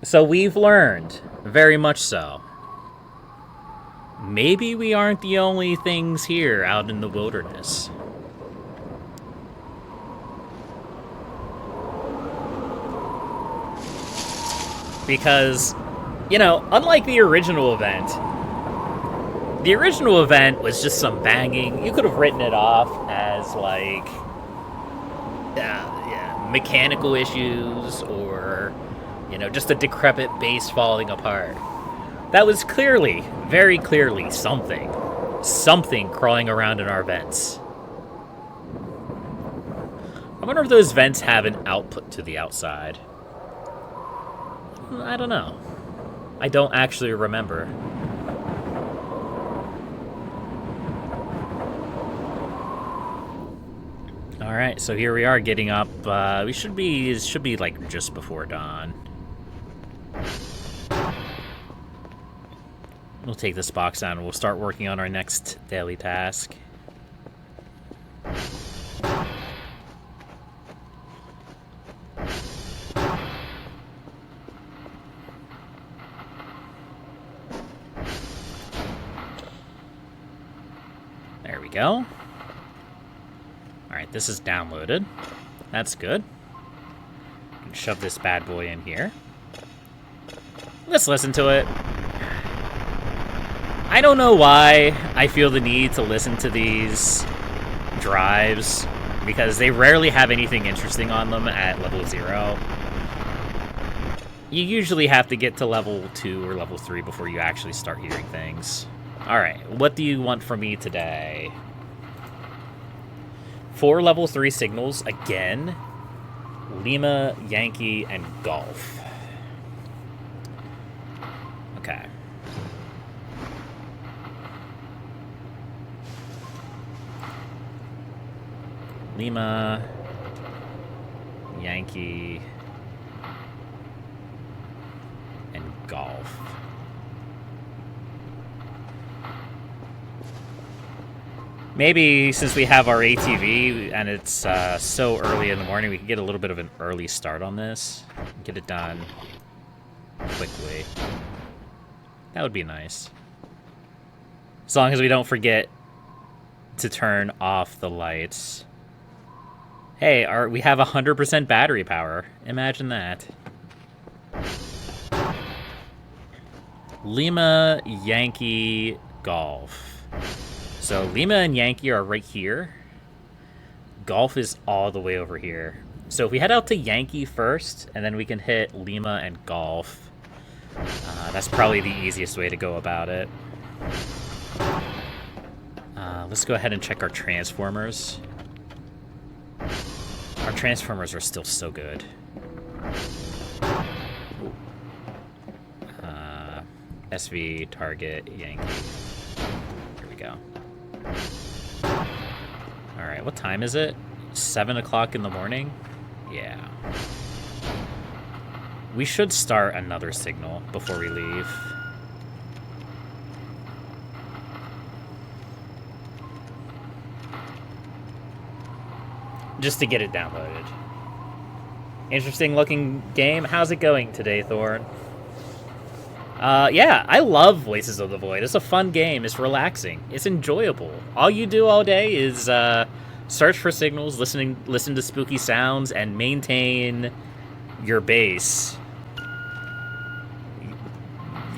So we've learned, very much so. Maybe we aren't the only things here out in the wilderness. Because, unlike the original event was just some banging. You could have written it off as, like, mechanical issues or, just a decrepit base falling apart. That was clearly, very clearly, something crawling around in our vents. I wonder if those vents have an output to the outside. I don't know. I don't actually remember. All right, so here we are getting up. It should be like just before dawn. We'll take this box down and we'll start working on our next daily task. There we go. Alright, this is downloaded. That's good. Shove this bad boy in here. Let's listen to it. I don't know why I feel the need to listen to these drives, because they rarely have anything interesting on them at level 0. You usually have to get to level 2 or level 3 before you actually start hearing things. Alright, what do you want from me today? 4 level 3 signals again. Lima, Yankee, and Golf. Okay. Lima, Yankee, and Golf. Maybe since we have our ATV and it's so early in the morning, we can get a little bit of an early start on this. Get it done quickly. That would be nice. As long as we don't forget to turn off the lights. Hey, we have 100% battery power. Imagine that. Lima, Yankee, Golf. So Lima and Yankee are right here. Golf is all the way over here. So if we head out to Yankee first, and then we can hit Lima and Golf. That's probably the easiest way to go about it. Let's go ahead and check our transformers. Our transformers are still so good. SV, target, Yankee. Here we go. Alright, what time is it? 7 o'clock in the morning? Yeah. We should start another signal before we leave. Just to get it downloaded. Interesting looking game. How's it going today, Thorn? Yeah, I love Voices of the Void. It's a fun game. It's relaxing. It's enjoyable. All you do all day is search for signals, listen to spooky sounds, and maintain your base.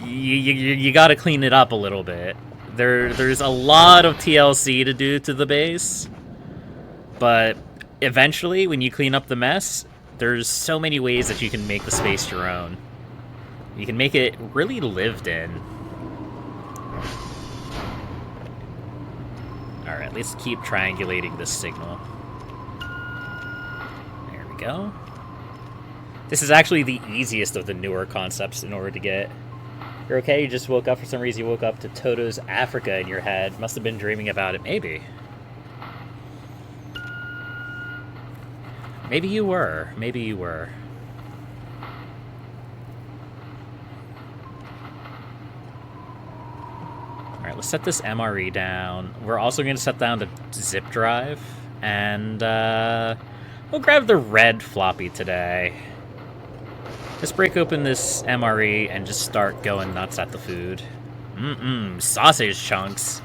You gotta clean it up a little bit. There's a lot of TLC to do to the base, but eventually, when you clean up the mess, there's so many ways that you can make the space your own. You can make it really lived in. Alright, let's keep triangulating this signal. There we go. This is actually the easiest of the newer concepts in order to get. You're okay? You just woke up for some reason. You woke up to Toto's Africa in your head. Must have been dreaming about it. Maybe. Maybe you were. Maybe you were. Alright, let's set this MRE down. We're also going to set down the zip drive. And we'll grab the red floppy today. Let's break open this MRE and just start going nuts at the food. Sausage chunks.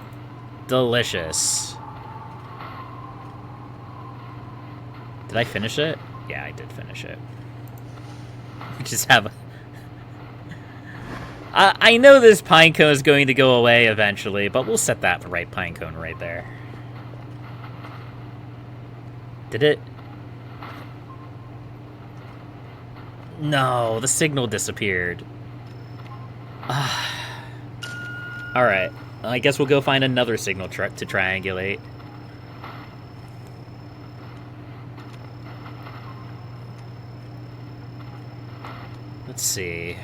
Delicious. Did I finish it? Yeah, I did finish it. We just have... I know this pine cone is going to go away eventually, but we'll set that right pine cone right there. Did it? No, the signal disappeared. Alright, I guess we'll go find another signal to triangulate. Let's see.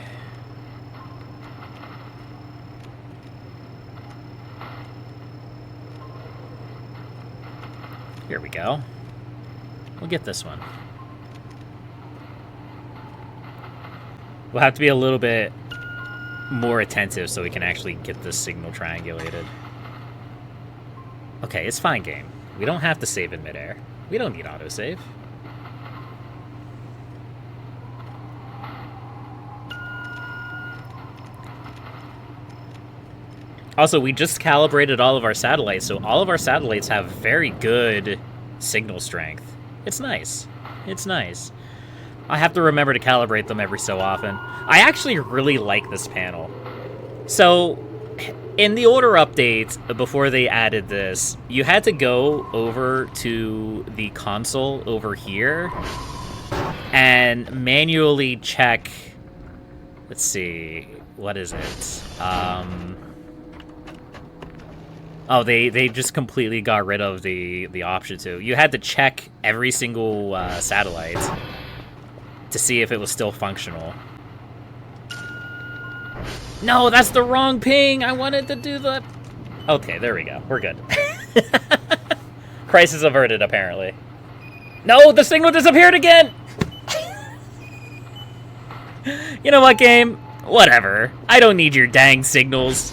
Here we go. We'll get this one. We'll have to be a little bit more attentive so we can actually get this signal triangulated. Okay, it's fine, game. We don't have to save in midair. We don't need autosave. Also, we just calibrated all of our satellites, so all of our satellites have very good signal strength. It's nice. It's nice. I have to remember to calibrate them every so often. I actually really like this panel. So, in the order update, before they added this, you had to go over to the console over here and manually check... Let's see, what is it? Oh, they just completely got rid of the option to. You had to check every single satellite to see if it was still functional. No, that's the wrong ping! I wanted to do the... Okay, there we go. We're good. Crisis averted, apparently. No, the signal disappeared again! You know what, game? Whatever. I don't need your dang signals.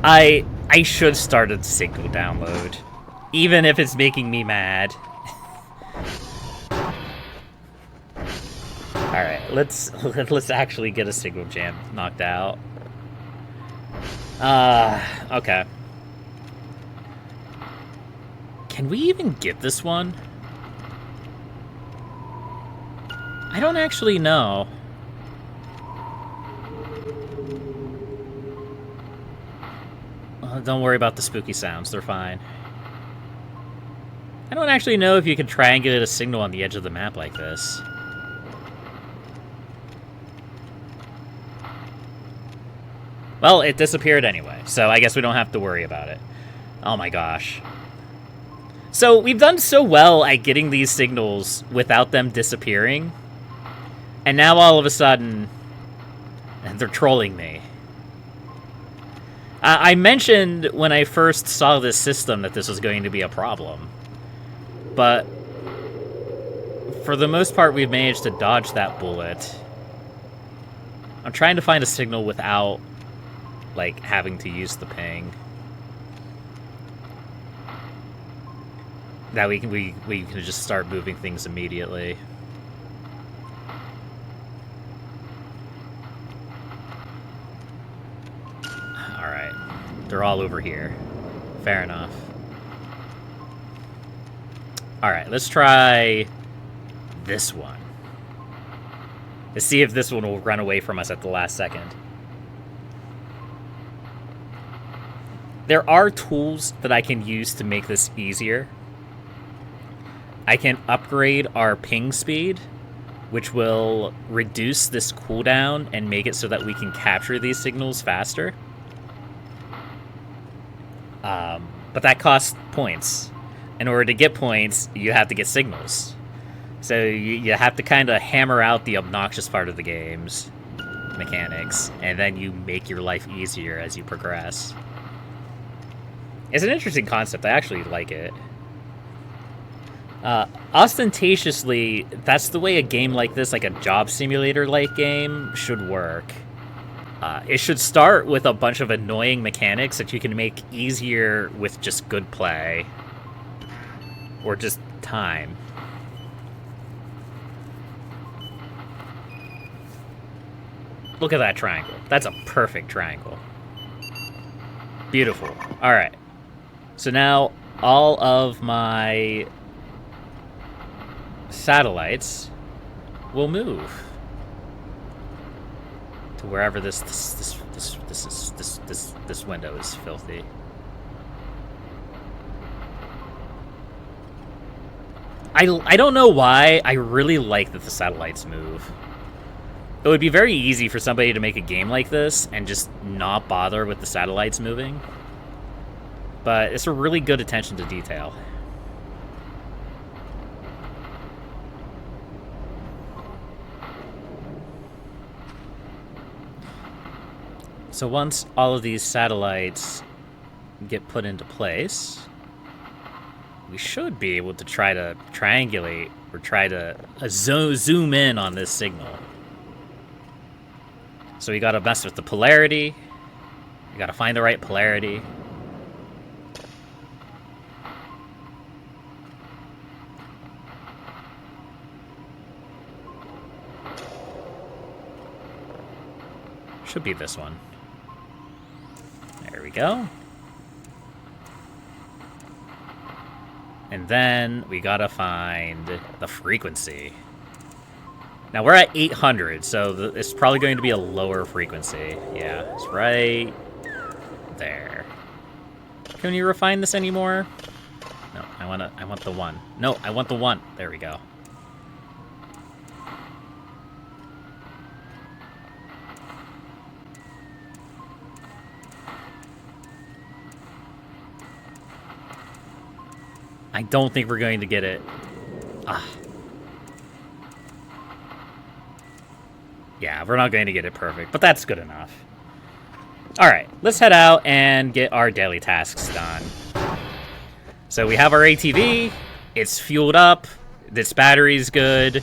I should start a signal download, even if it's making me mad. All right, let's actually get a signal jam knocked out. Okay. Can we even get this one? I don't actually know. Don't worry about the spooky sounds, they're fine. I don't actually know if you can triangulate a signal on the edge of the map like this. Well, it disappeared anyway, so I guess we don't have to worry about it. Oh my gosh. So, we've done so well at getting these signals without them disappearing, and now all of a sudden, they're trolling me. I mentioned when I first saw this system that this was going to be a problem, but for the most part, we've managed to dodge that bullet. I'm trying to find a signal without, like, having to use the ping. That we can just start moving things immediately. Alright. They're all over here. Fair enough. Alright, let's try this one. Let's see if this one will run away from us at the last second. There are tools that I can use to make this easier. I can upgrade our ping speed, which will reduce this cooldown and make it so that we can capture these signals faster. But that costs points. In order to get points, you have to get signals. So you have to kind of hammer out the obnoxious part of the game's mechanics, and then you make your life easier as you progress. It's an interesting concept. I actually like it. Ostentatiously, that's the way a game like this, like a job simulator-like game, should work. It should start with a bunch of annoying mechanics that you can make easier with just good play. Or just time. Look at that triangle. That's a perfect triangle. Beautiful. Alright. So now all of my satellites will move to wherever this window is filthy. I don't know why. I really like that the satellites move. It would be very easy for somebody to make a game like this and just not bother with the satellites moving. But it's a really good attention to detail. So once all of these satellites get put into place, we should be able to try to triangulate or try to zoom in on this signal. So we gotta mess with the polarity. We gotta find the right polarity. Should be this one. There we go. And then we gotta find the frequency. Now we're at 800, so it's probably going to be a lower frequency. Yeah, it's right there. Can you refine this anymore? No, I want the one. No, I want the one. There we go. I don't think we're going to get it. Ah. Yeah, we're not going to get it perfect, but that's good enough. Alright, let's head out and get our daily tasks done. So we have our ATV, it's fueled up, this battery's good.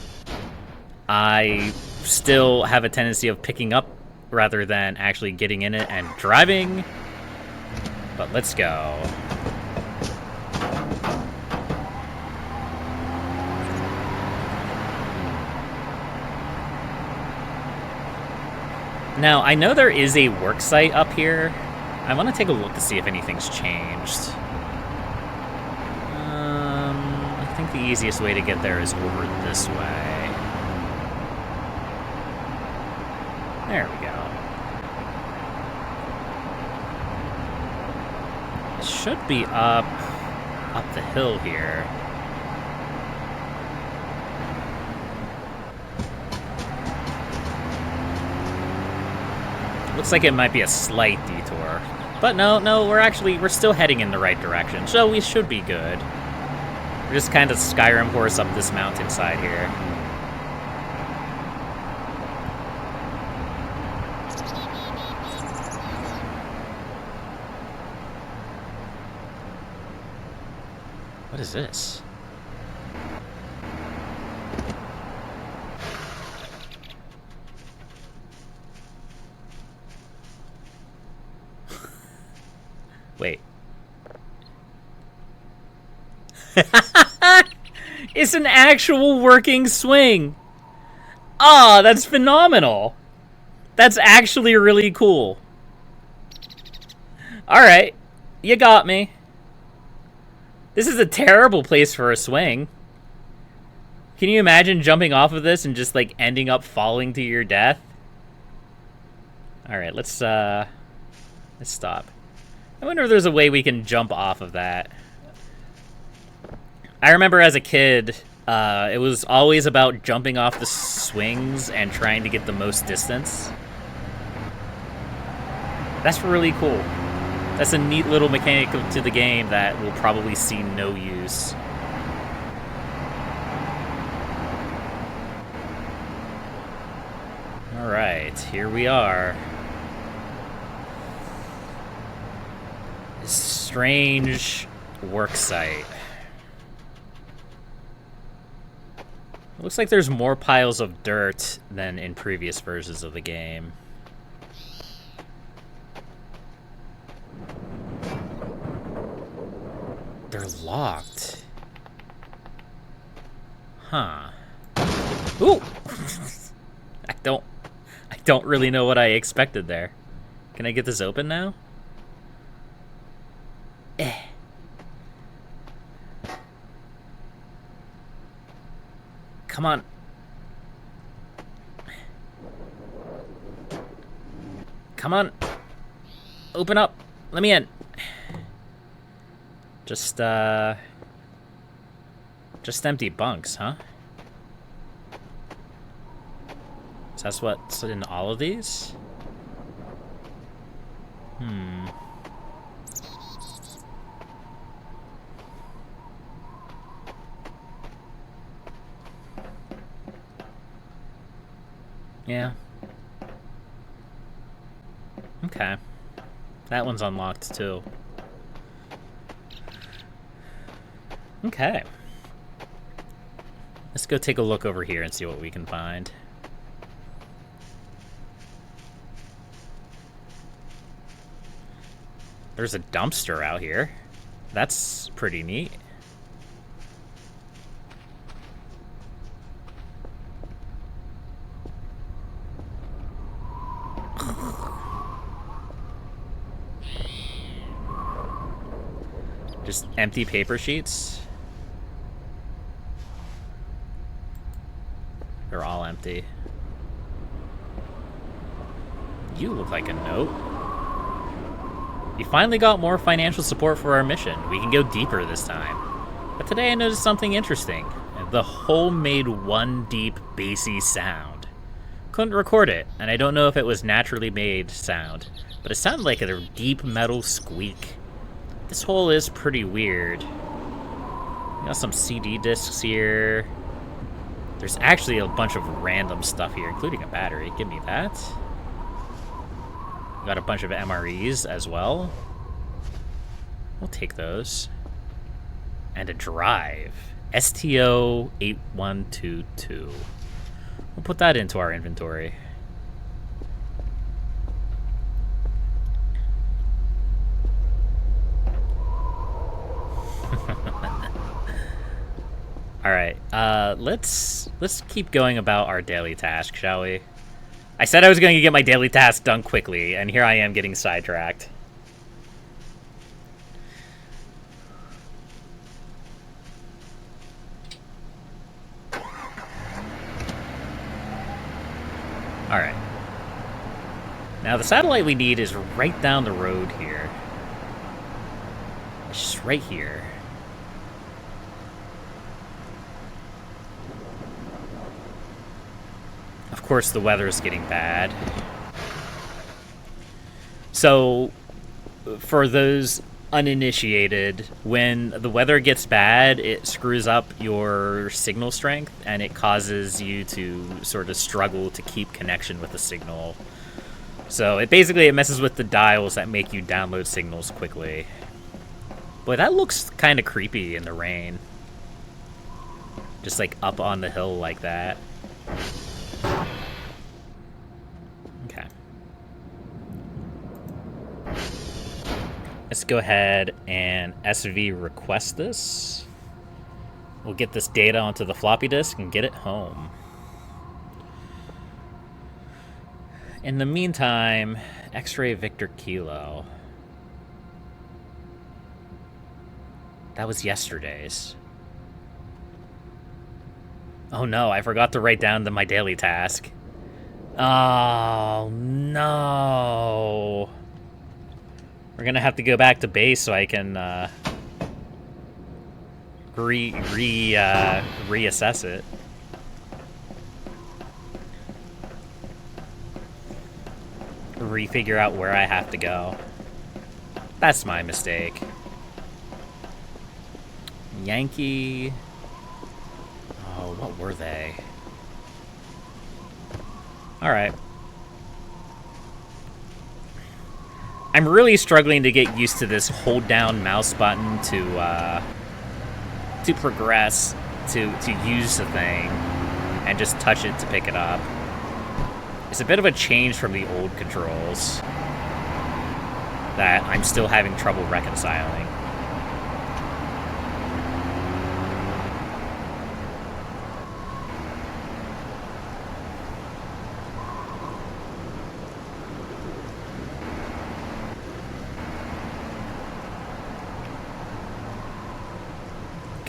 I still have a tendency of picking up rather than actually getting in it and driving. But let's go. Now, I know there is a work site up here. I want to take a look to see if anything's changed. I think the easiest way to get there is over this way. There we go. It should be up the hill here. Looks like it might be a slight detour. But no, we're still heading in the right direction, so we should be good. We're just kind of Skyrim horse up this mountainside here. What is this? Wait. It's an actual working swing. Ah, that's phenomenal. That's actually really cool. Alright. You got me. This is a terrible place for a swing. Can you imagine jumping off of this and just, like, ending up falling to your death? Alright, let's stop. I wonder if there's a way we can jump off of that. I remember as a kid, it was always about jumping off the swings and trying to get the most distance. That's really cool. That's a neat little mechanic to the game that will probably see no use. Alright, here we are. Strange work site. It looks like there's more piles of dirt than in previous versions of the game. They're locked. Huh. Ooh! I don't really know what I expected there. Can I get this open now? Come on. Come on. Open up. Let me in. Just empty bunks, huh? So that's what's in all of these? Yeah. Okay. That one's unlocked too. Okay. Let's go take a look over here and see what we can find. There's a dumpster out here. That's pretty neat. Just empty paper sheets. They're all empty. You look like a note. You finally got more financial support for our mission. We can go deeper this time. But today I noticed something interesting. The hole made one deep, bassy sound. Couldn't record it, and I don't know if it was naturally made sound, but it sounded like a deep metal squeak. This hole is pretty weird. We got some CD discs here. There's actually a bunch of random stuff here, including a battery. Give me that. We got a bunch of MREs as well. We'll take those. And a drive. STO8122. We'll put that into our inventory. All right, let's keep going about our daily task, shall we? I said I was going to get my daily task done quickly, and here I am getting sidetracked. All right. Now the satellite we need is right down the road here. It's just right here. Of course, the weather is getting bad. So, for those uninitiated, when the weather gets bad, it screws up your signal strength, and it causes you to sort of struggle to keep connection with the signal. So, it messes with the dials that make you download signals quickly. Boy, that looks kind of creepy in the rain. Just like up on the hill like that. Okay. Let's go ahead and SV request this. We'll get this data onto the floppy disk and get it home. In the meantime, X-Ray Victor Kilo. That was yesterday's. Oh no, I forgot to write down my daily task. Oh no. We're gonna have to go back to base so I can reassess it. Refigure out where I have to go. That's my mistake. Yankee. Oh, what were they? Alright. I'm really struggling to get used to this hold down mouse button to progress, to use the thing, and just touch it to pick it up. It's a bit of a change from the old controls that I'm still having trouble reconciling.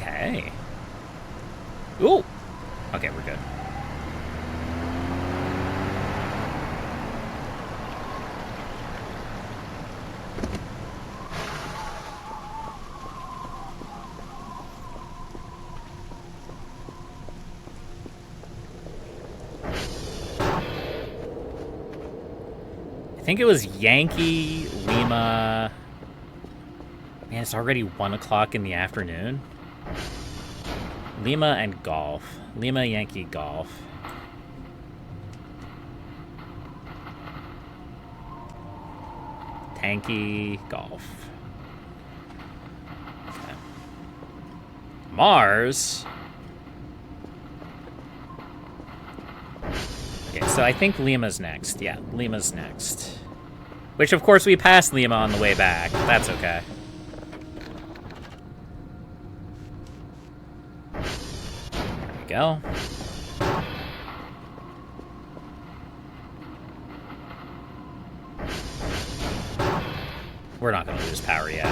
Okay. Ooh. Okay, we're good. I think it was Yankee, Lima. Man, it's already 1 o'clock in the afternoon. Lima and golf. Lima, Yankee, golf. Tanky, golf. Okay. Mars. Okay, so I think Lima's next. Yeah, Lima's next. Which, of course, we passed Lima on the way back. That's okay. There we go. We're not going to lose power yet.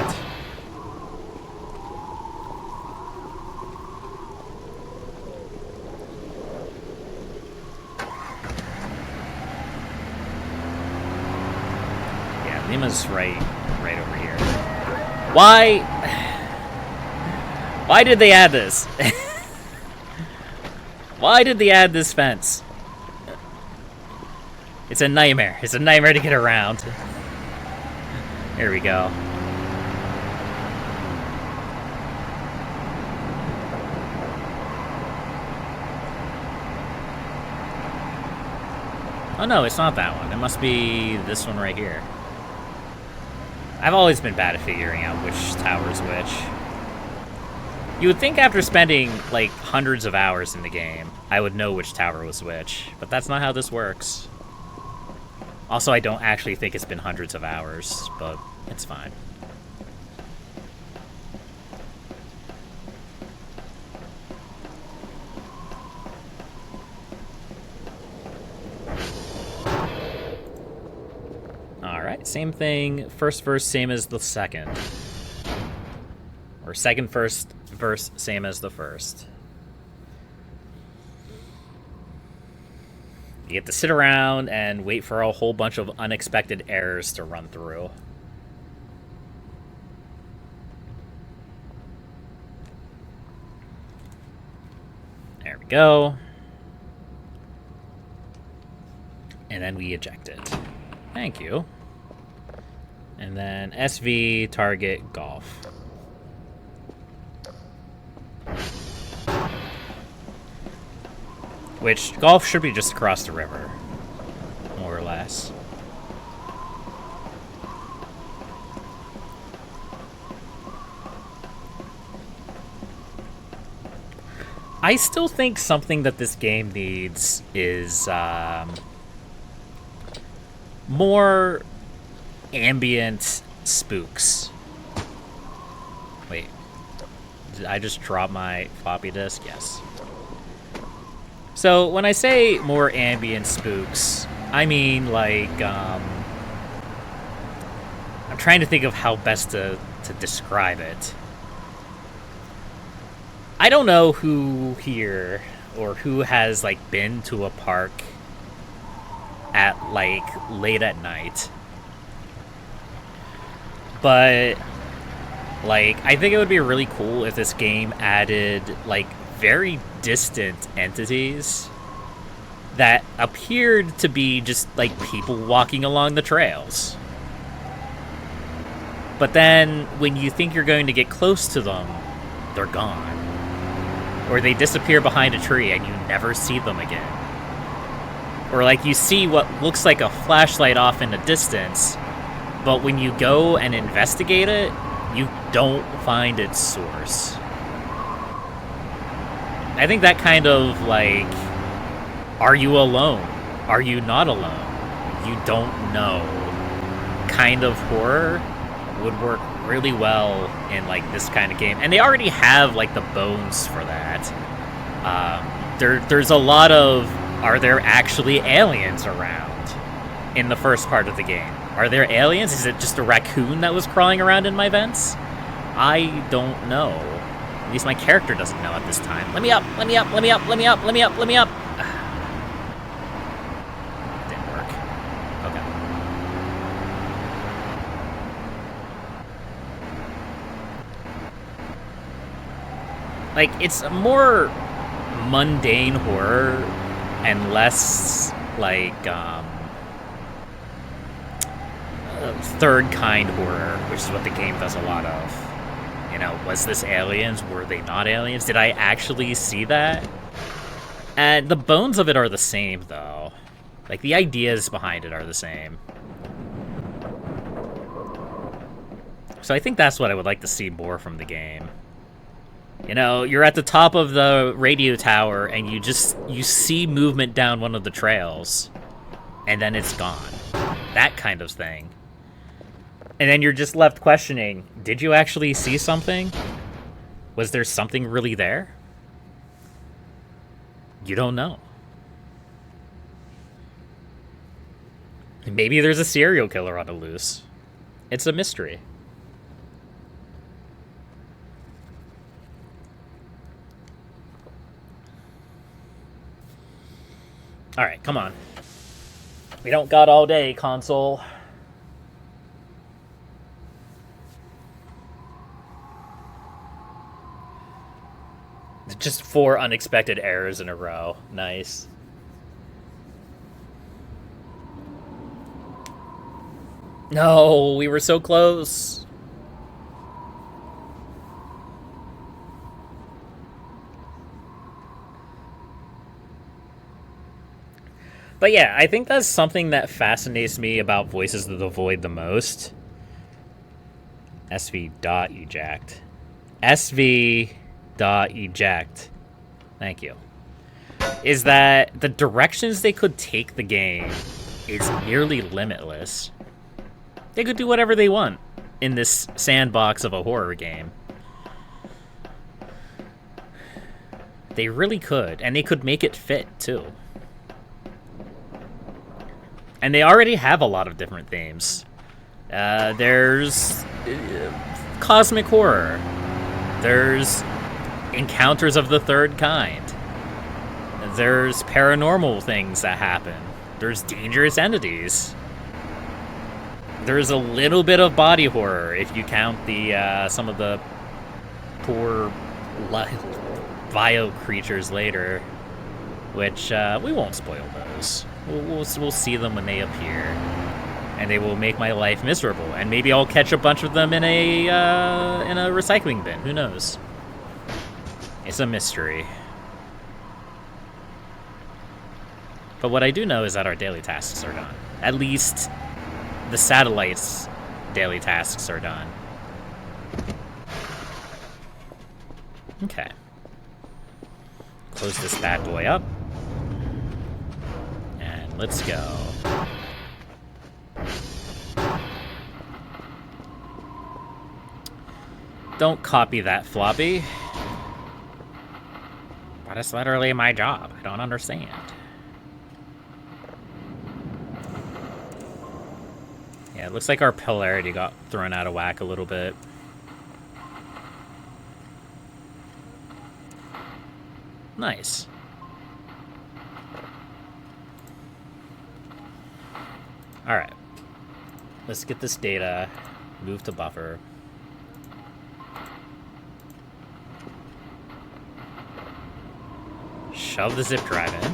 Yeah, Lima's right over here. Why? Why did they add this? Why did they add this fence? It's a nightmare. It's a nightmare to get around. Here we go. Oh no, it's not that one. It must be this one right here. I've always been bad at figuring out which tower's which. You would think after spending, like, hundreds of hours in the game, I would know which tower was which, but that's not how this works. Also, I don't actually think it's been hundreds of hours, but it's fine. Alright, same thing. First verse, same as the second. Or second first verse, same as the first. You get to sit around and wait for a whole bunch of unexpected errors to run through. There we go. And then we eject it. Thank you. And then SV, target, golf. Which, golf should be just across the river, more or less. I still think something that this game needs is more ambient spooks. Wait, did I just drop my floppy disk? Yes. So when I say more ambient spooks, I mean like, I'm trying to think of how best to describe it. I don't know who here, or who has, like, been to a park at, like, late at night. But, like, I think it would be really cool if this game added, like, very distant entities that appeared to be just, like, people walking along the trails. But then, when you think you're going to get close to them, they're gone. Or they disappear behind a tree and you never see them again. Or, like, you see what looks like a flashlight off in the distance, but when you go and investigate it, you don't find its source. I think that kind of, like, are you alone? Are you not alone? You don't know kind of horror would work really well in, like, this kind of game. And they already have, like, the bones for that. There's a lot of, are there actually aliens around in the first part of the game? Are there aliens? Is it just a raccoon that was crawling around in my vents? I don't know. At least my character doesn't know at this time. Let me up, let me up, let me up, let me up, let me up, let me up. Didn't work. Okay. Like, it's a more mundane horror and less, like, third kind horror, which is what the game does a lot of. You know, was this aliens? Were they not aliens? Did I actually see that? And the bones of it are the same, though. Like, the ideas behind it are the same. So I think that's what I would like to see more from the game. You know, you're at the top of the radio tower, and you see movement down one of the trails, and then it's gone. That kind of thing. And then you're just left questioning, did you actually see something? Was there something really there? You don't know. Maybe there's a serial killer on the loose. It's a mystery. Alright, come on. We don't got all day, console. Just 4 unexpected errors in a row. Nice. No, we were so close. But yeah, I think that's something that fascinates me about Voices of the Void the most. SV.eject. SV.eject. Thank you. Is that the directions they could take the game is nearly limitless. They could do whatever they want in this sandbox of a horror game. They really could, and they could make it fit, too. And they already have a lot of different themes. There's cosmic horror. There's encounters of the third kind. There's paranormal things that happen. There's dangerous entities. There's a little bit of body horror if you count the some of the poor bio creatures later, which we won't spoil those. We'll see them when they appear, and they will make my life miserable. And maybe I'll catch a bunch of them in a recycling bin. Who knows? It's a mystery. But what I do know is that our daily tasks are done. At least the satellite's daily tasks are done. Okay. Close this bad boy up. And let's go. Don't copy that, floppy. But it's literally my job. I don't understand. Yeah, it looks like our polarity got thrown out of whack a little bit. Nice. Alright. Let's get this data. Move to buffer. Shove the zip drive in.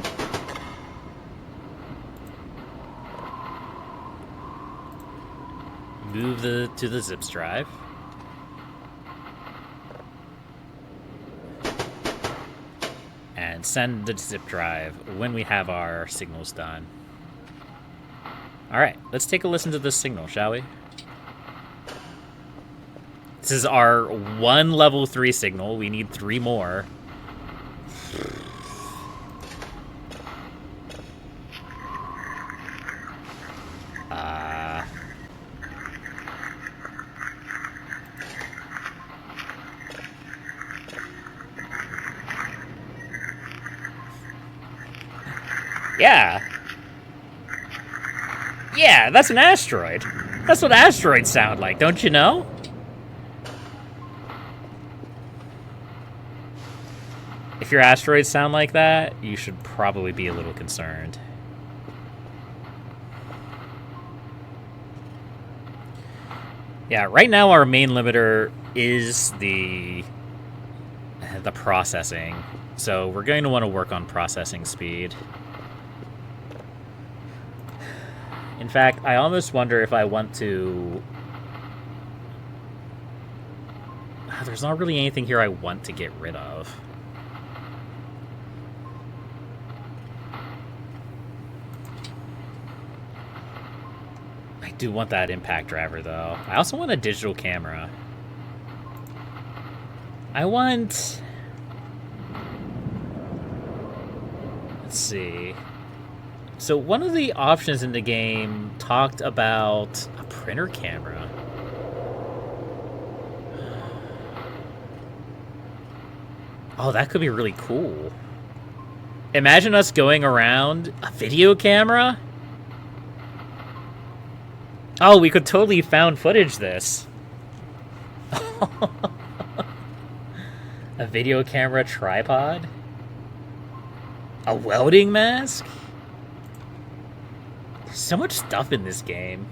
Move to the zips drive. And send the zip drive when we have our signals done. Alright, let's take a listen to this signal, shall we? This is our 1 level 3 signal. We need 3 more. Yeah. Yeah, that's an asteroid. That's what asteroids sound like, don't you know? If your asteroids sound like that, you should probably be a little concerned. Yeah, right now our main limiter is the processing. So we're going to want to work on processing speed. In fact, I almost wonder if I want to... There's not really anything here I want to get rid of. I do want that impact driver, though. I also want a digital camera. I want... Let's see. So one of the options in the game talked about a printer camera. Oh, that could be really cool. Imagine us going around a video camera. Oh, we could totally found footage this. A video camera tripod? A welding mask? There's so much stuff in this game.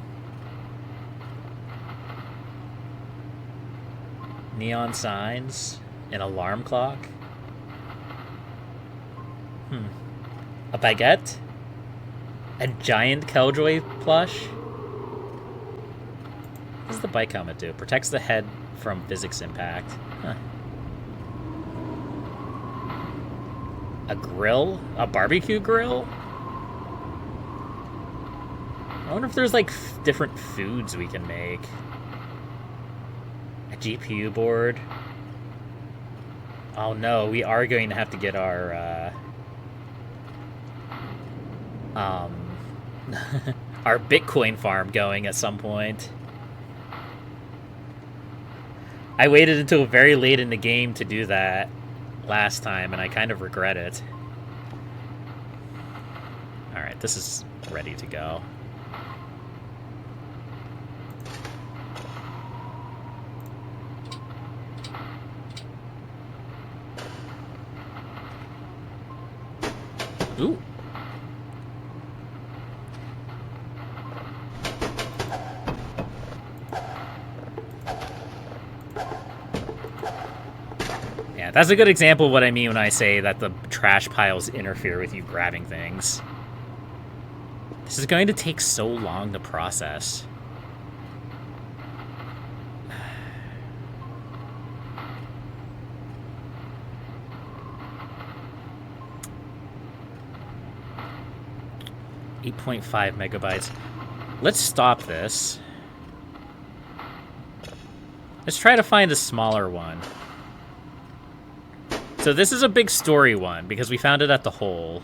Neon signs. An alarm clock. A baguette? A giant Killjoy plush? What does the bike helmet do? Protects the head from physics impact. Huh. A grill? A barbecue grill? I wonder if there's, like, different foods we can make. A GPU board? Oh no, we are going to have to get our, our Bitcoin farm going at some point. I waited until very late in the game to do that last time, and I kind of regret it. Alright, this is ready to go. Ooh. Yeah, that's a good example of what I mean when I say that the trash piles interfere with you grabbing things. This is going to take so long to process. .5 megabytes. Let's stop this. Let's try to find a smaller one. So this is a big story one because we found it at the hole.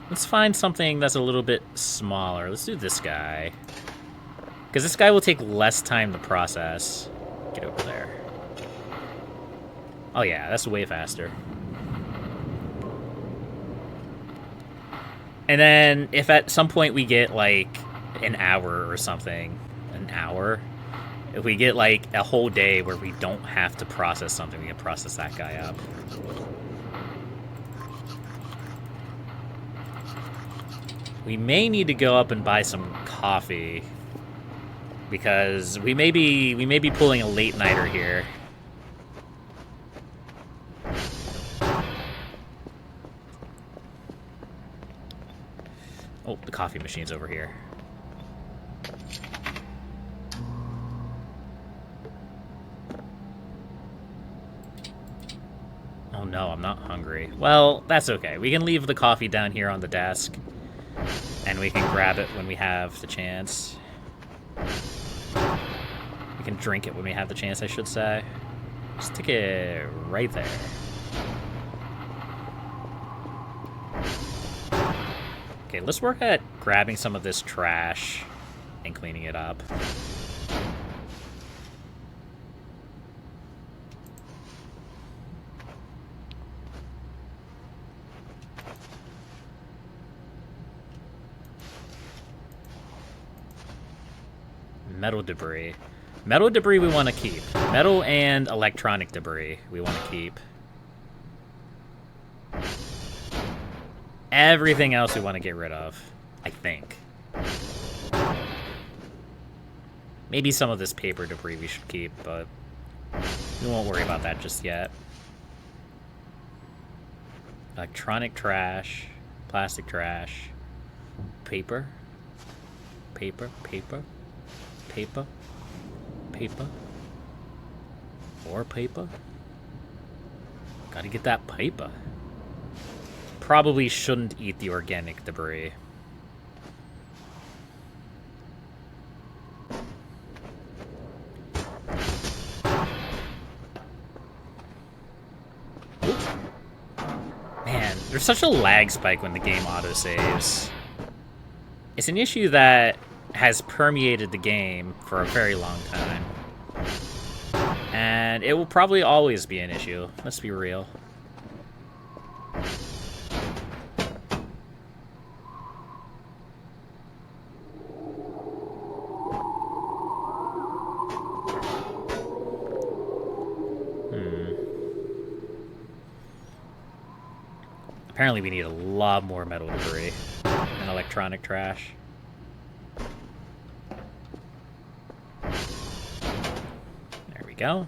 Let's find something that's a little bit smaller. Let's do this guy. Because this guy will take less time to process. Get over there. Oh yeah, that's way faster. And then if at some point we get, like, an hour or something, if we get, like, a whole day where we don't have to process something, we can process that guy up. We may need to go up and buy some coffee, because we may be pulling a late-nighter here. Oh, the coffee machine's over here. Oh no, I'm not hungry. Well, that's okay. We can leave the coffee down here on the desk, and we can grab it when we have the chance. We can drink it when we have the chance, I should say. Stick it right there. Okay, let's work at grabbing some of this trash and cleaning it up. Metal debris. Metal debris we want to keep. Metal and electronic debris we want to keep. everything else we want to get rid of, I think. Maybe some of this paper debris we should keep, but we won't worry about that just yet. Electronic trash, plastic trash, paper, paper, paper, paper, paper, more paper. Gotta get that paper. Probably shouldn't eat the organic debris. Man, there's such a lag spike when the game autosaves. It's an issue that has permeated the game for a very long time. And it will probably always be an issue, let's be real. Apparently we need a lot more metal debris and electronic trash. There we go.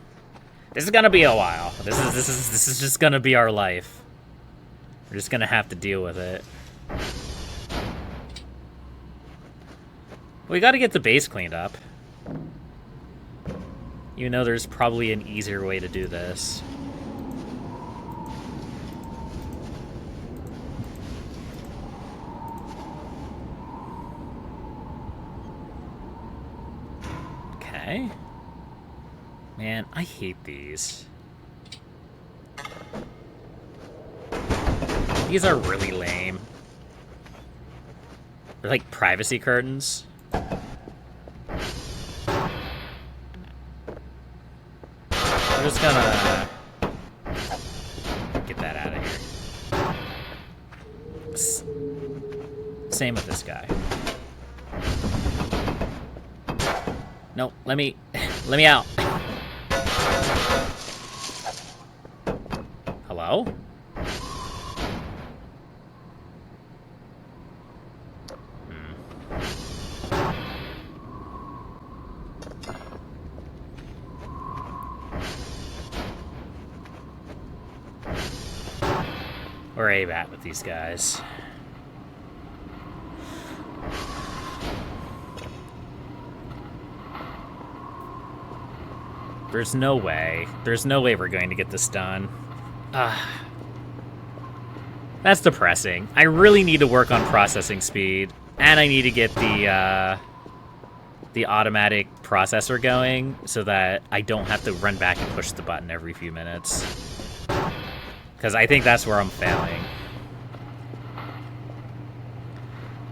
This is gonna be a while. This is just gonna be our life. We're just gonna have to deal with it. We gotta get the base cleaned up. You know there's probably an easier way to do this. Okay. Man, I hate these. These are really lame. They're like privacy curtains. I'm just gonna get that out of here. Same with this guy. No, let me out. Hello? Where are you at with these guys? There's no way. There's no way we're going to get this done. That's depressing. I really need to work on processing speed, and I need to get the automatic processor going so that I don't have to run back and push the button every few minutes. Because I think that's where I'm failing.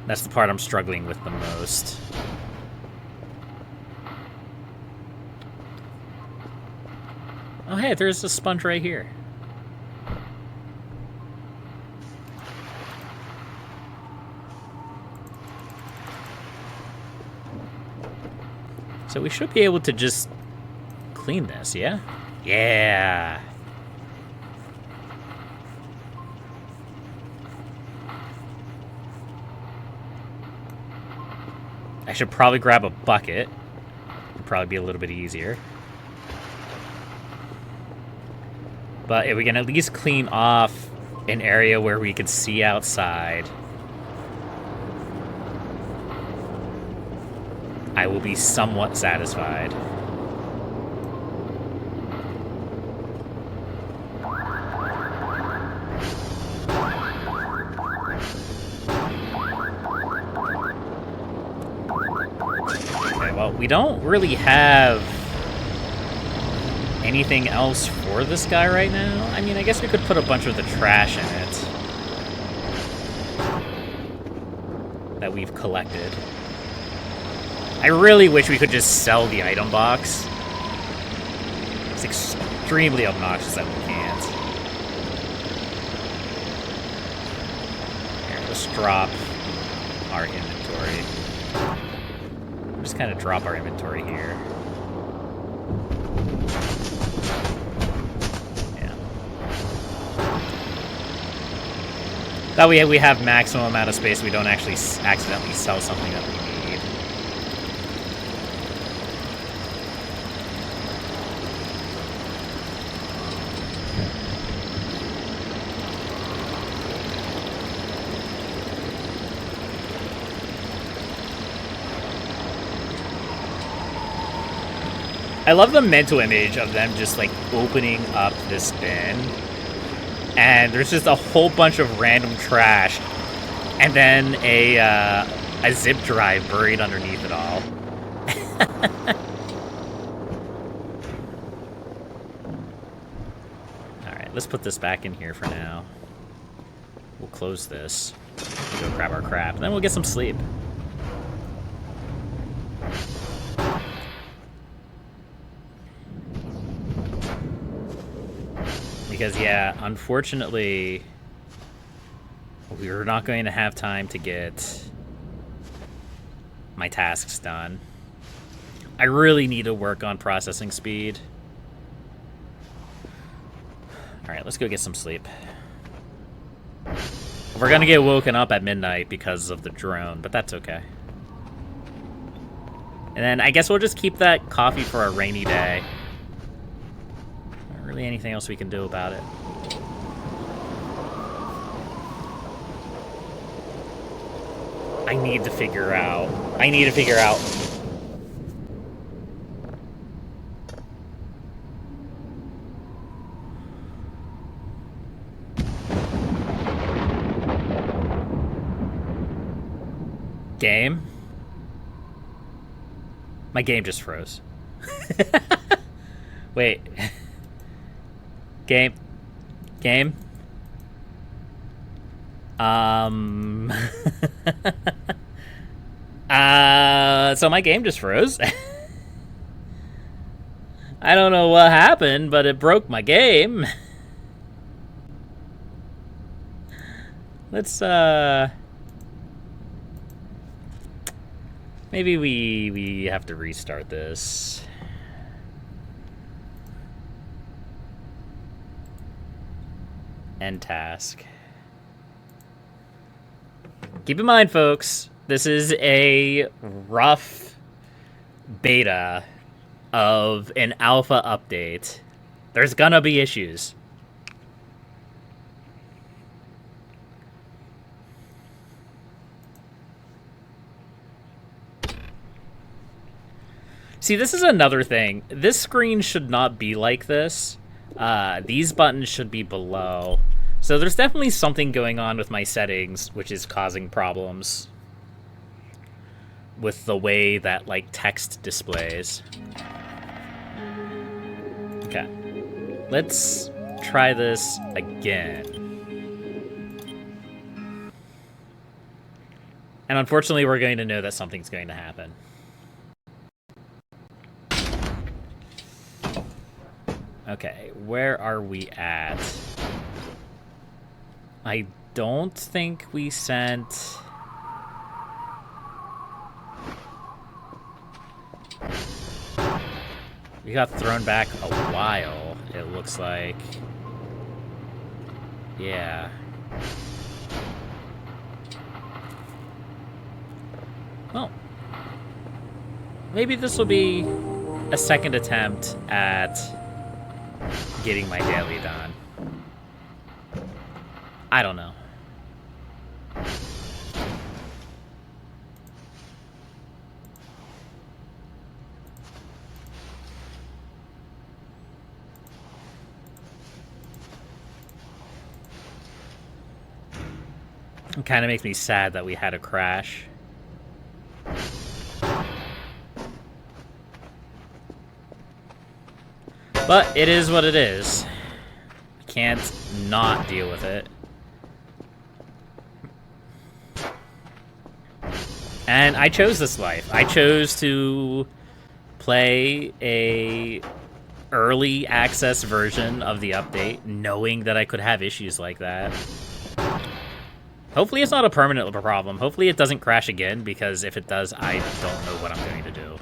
That's the part I'm struggling with the most. Oh, hey, there's a sponge right here. So we should be able to just clean this, yeah? Yeah! I should probably grab a bucket. It'd probably be a little bit easier. But if we can at least clean off an area where we can see outside, I will be somewhat satisfied. Okay, well, we don't really have anything else for this guy right now? I mean, I guess we could put a bunch of the trash in it that we've collected. I really wish we could just sell the item box. It's extremely obnoxious that we can't. Here, let's drop our inventory. Just kind of drop our inventory here. That way we have maximum amount of space. We don't actually accidentally sell something that we need. I love the mental image of them just like opening up this bin, and there's just a whole bunch of random trash, and then a zip drive buried underneath it all. Alright, let's put this back in here for now. We'll close this. Go grab our crap, and then we'll get some sleep. Because, yeah, unfortunately, we're not going to have time to get my tasks done. I really need to work on processing speed. Alright, let's go get some sleep. We're gonna get woken up at midnight because of the drone, but that's okay. And then I guess we'll just keep that coffee for a rainy day. Not really anything else we can do about it. I need to figure out. Game? My game just froze. Wait. Game? So my game just froze. I don't know what happened, but it broke my game. Let's, maybe we have to restart this. End task. Keep in mind, folks, this is a rough beta of an alpha update. There's gonna be issues. See, this is another thing. This screen should not be like this. These buttons should be below. So there's definitely something going on with my settings, which is causing problems with the way that, like, text displays. Okay. Let's try this again. And unfortunately, we're going to know that something's going to happen. Okay, where are we at? I don't think we sent... We got thrown back a while, it looks like. Yeah. Well, maybe this will be a second attempt at getting my daily done. I don't know. It kind of makes me sad that we had a crash. But it is what it is. I can't not deal with it. And I chose this life. I chose to play a early access version of the update, knowing that I could have issues like that. Hopefully it's not a permanent problem. Hopefully it doesn't crash again, because if it does, I don't know what I'm going to do.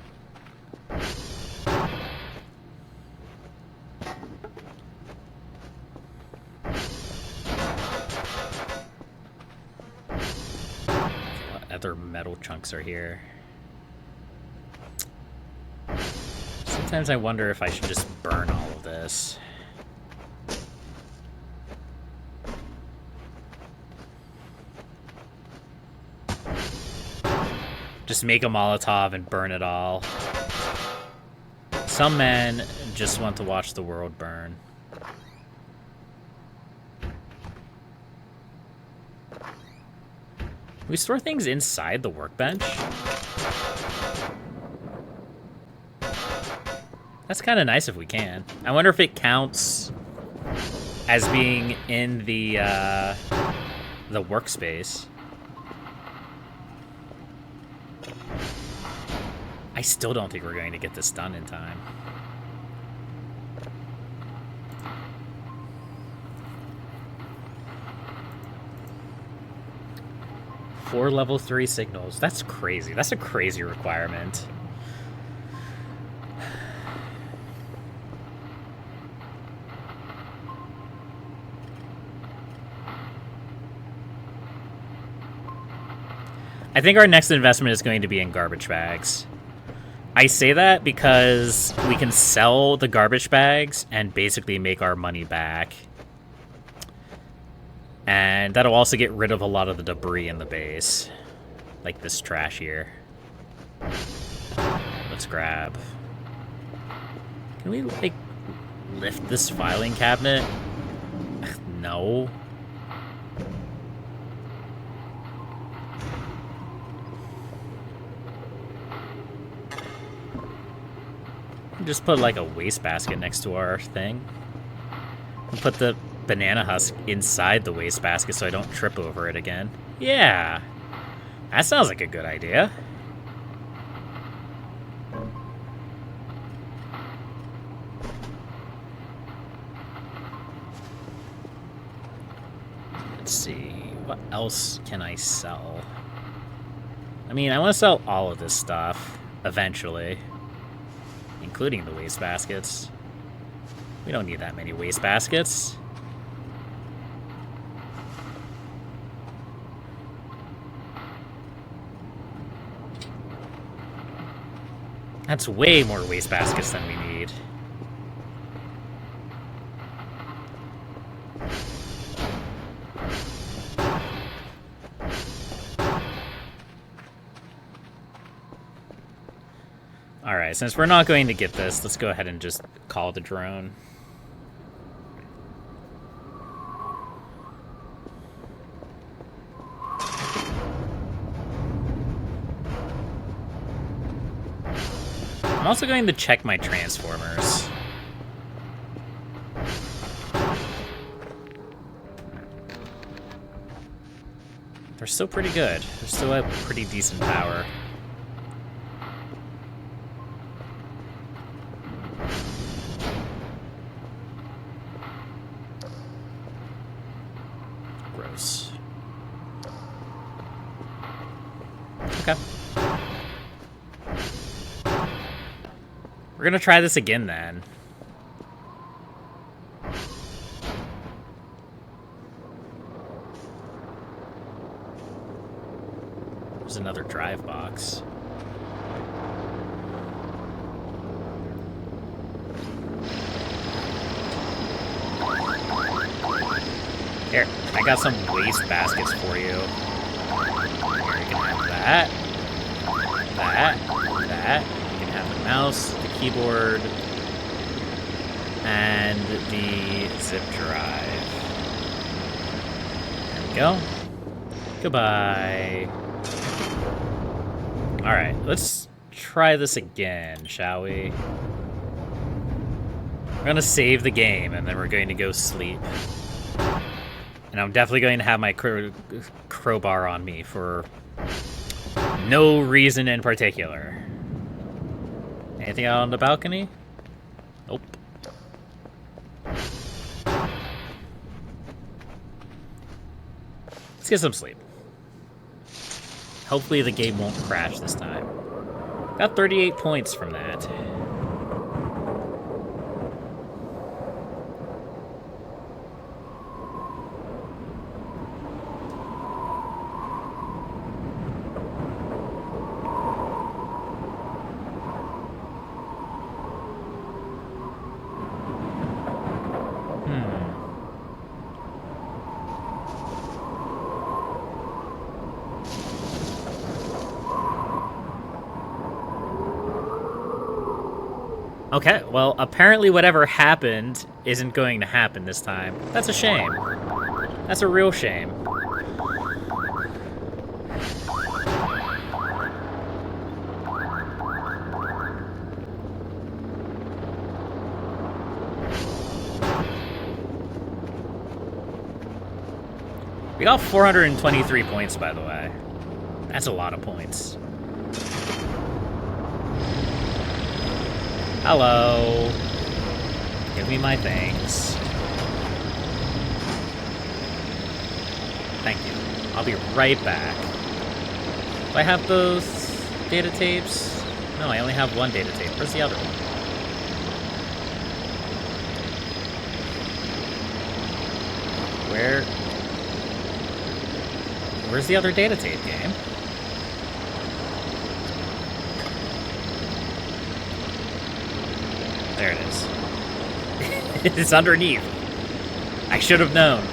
other metal chunks are here. Sometimes I wonder if I should just burn all of this. Just make a Molotov and burn it all. Some men just want to watch the world burn. We store things inside the workbench? That's kind of nice if we can. I wonder if it counts as being in the workspace. I still don't think we're going to get this done in time. Four level 3 signals. That's crazy. That's a crazy requirement. I think our next investment is going to be in garbage bags. I say that because we can sell the garbage bags and basically make our money back. And that'll also get rid of a lot of the debris in the base. Like this trash here. Let's grab. Can we, like, lift this filing cabinet? No. Just put like a wastebasket next to our thing. And put the banana husk inside the wastebasket so I don't trip over it again. Yeah. That sounds like a good idea. Let's see. What else can I sell? I mean, I want to sell all of this stuff eventually. Including the wastebaskets. We don't need that many wastebaskets. That's way more wastebaskets than we need. Alright, since we're not going to get this, let's go ahead and just call the drone. I'm also going to check my transformers. They're still pretty good. They're still at pretty decent power. Gross. Okay. We're gonna try this again then. There's another drive box. Here, I got some waste baskets for you. Here, you can have that. That. You can have the mouse, the keyboard, and the zip drive. There we go. Goodbye. Alright, let's try this again, shall we? We're gonna save the game, and then we're going to go sleep. And I'm definitely going to have my crowbar on me for no reason in particular. Anything out on the balcony? Nope. Let's get some sleep. Hopefully the game won't crash this time. Got 38 points from that. Okay, well, apparently whatever happened isn't going to happen this time. That's a shame. That's a real shame. We got 423 points, by the way. That's a lot of points. Hello. Give me my things. Thank you. I'll be right back. Do I have those data tapes? No, I only have one data tape. Where's the other one? Where's the other data tape, game? There it is. It's underneath. I should have known.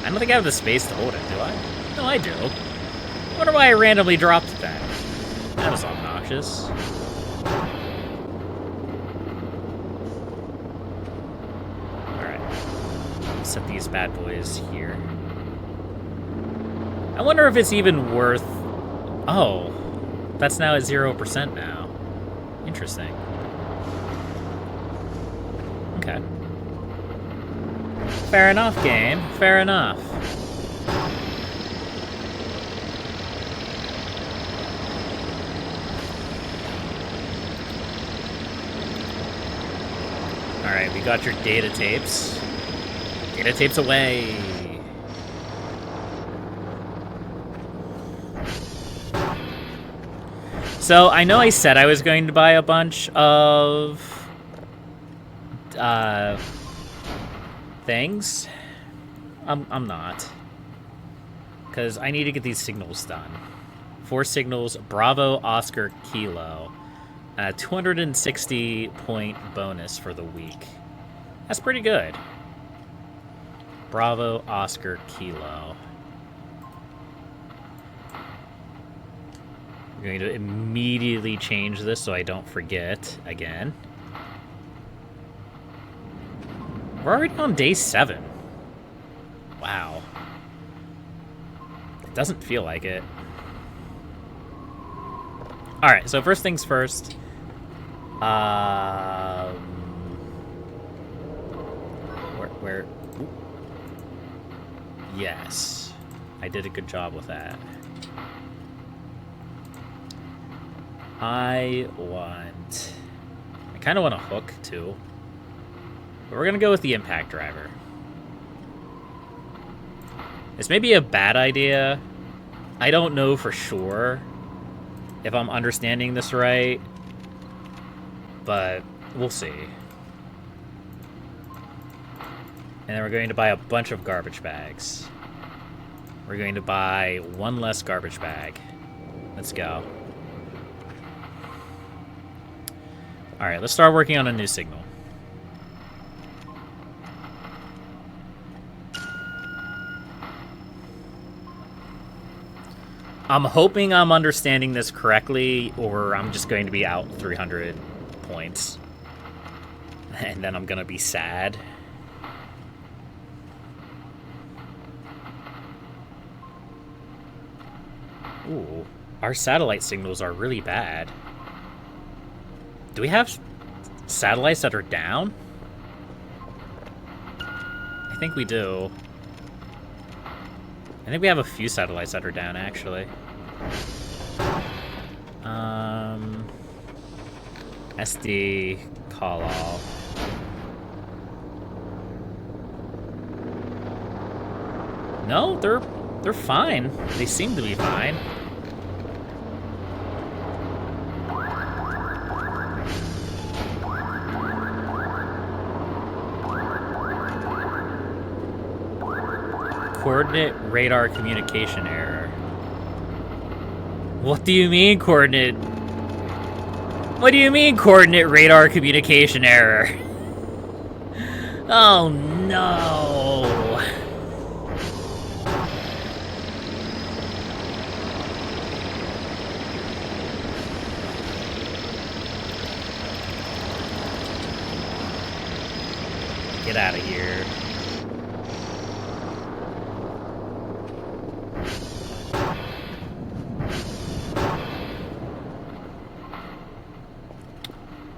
I don't think I have the space to hold it, do I? No, I do. I wonder why I randomly dropped that. That was obnoxious. Alright. Set these bad boys here. I wonder if it's even worth... Oh. That's now at 0% now. Interesting. Okay. Fair enough, game. Fair enough. Alright, we got your data tapes. Data tapes away. So, I know I said I was going to buy a bunch of... things. I'm not. Because I need to get these signals done. 4 signals, Bravo, Oscar, Kilo. 260 point bonus for the week. That's pretty good. Bravo, Oscar, Kilo. I'm going to immediately change this so I don't forget again. We're already on day 7. Wow. It doesn't feel like it. Alright, so first things first. Where? Ooh. Yes. I did a good job with that. I kind of want a hook, too. But we're going to go with the impact driver. This may be a bad idea. I don't know for sure if I'm understanding this right, but we'll see. And then we're going to buy a bunch of garbage bags. We're going to buy 1 less garbage bag. Let's go. Alright, let's start working on a new signal. I'm hoping I'm understanding this correctly, or I'm just going to be out 300 points. And then I'm going to be sad. Ooh, our satellite signals are really bad. Do we have satellites that are down? I think we do. I think we have a few satellites that are down, actually. SD call all. No, they're fine. They seem to be fine. Coordinate radar communication error. What do you mean coordinate? What do you mean coordinate radar communication error? Oh no. Get out of here.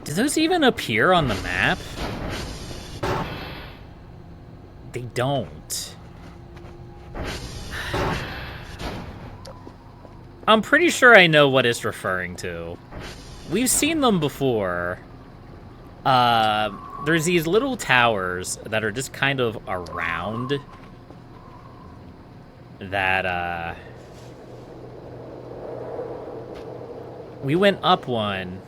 Do those even appear on the map? They don't. I'm pretty sure I know what it's referring to. We've seen them before. There's these little towers that are just kind of around that, we went up one.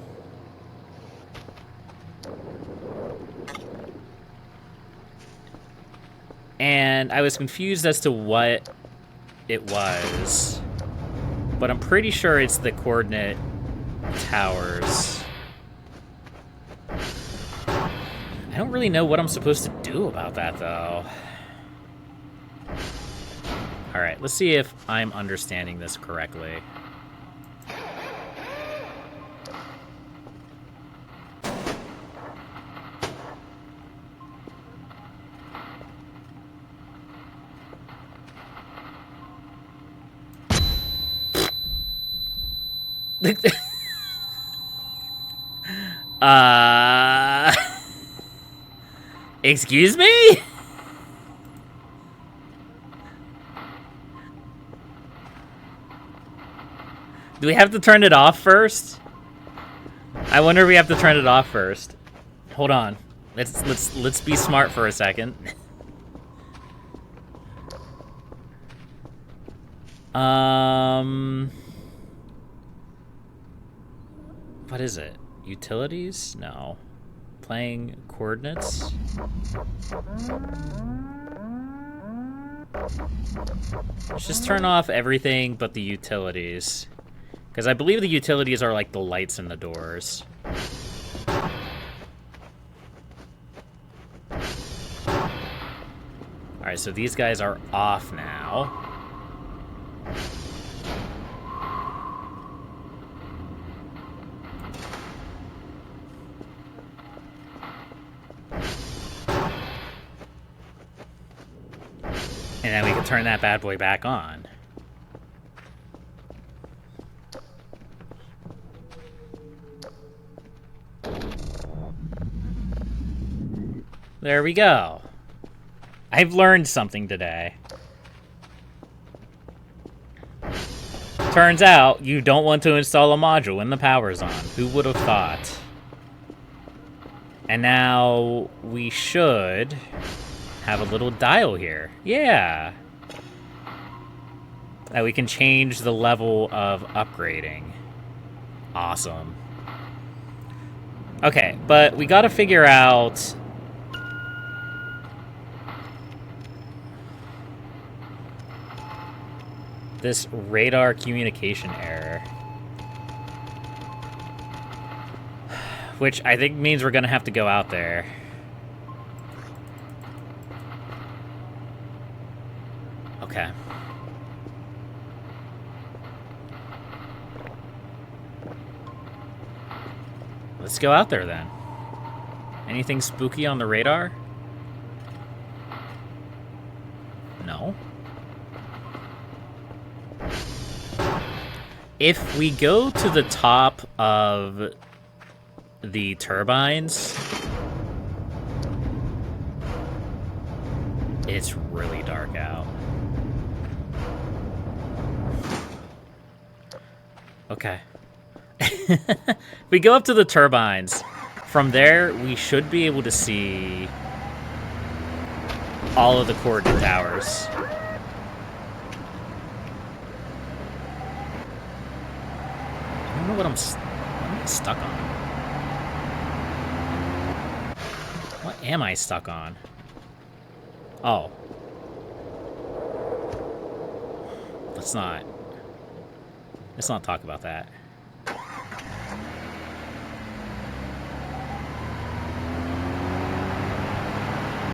And I was confused as to what it was. But I'm pretty sure it's the coordinate towers. I don't really know what I'm supposed to do about that, though. Alright, let's see if I'm understanding this correctly. Excuse me? Do we have to turn it off first? I wonder if we have to turn it off first. Hold on. Let's be smart for a second. What is it? Utilities? No. Playing coordinates? Let's just turn off everything but the utilities. Because I believe the utilities are like the lights and the doors. Alright, so these guys are off now. And then we can turn that bad boy back on. There we go. I've learned something today. Turns out, you don't want to install a module when the power's on. Who would have thought? And now we should have a little dial here. Yeah. That we can change the level of upgrading. Awesome. Okay, but we gotta figure out this radar communication error. Which I think means we're gonna have to go out there. Okay. Let's go out there then. Anything spooky on the radar? No. If we go to the top of the turbines, it's really dark out. Okay. We go up to the turbines. From there, we should be able to see all of the coordinate towers. I don't know what I'm stuck on. What am I stuck on? Oh. Let's not talk about that.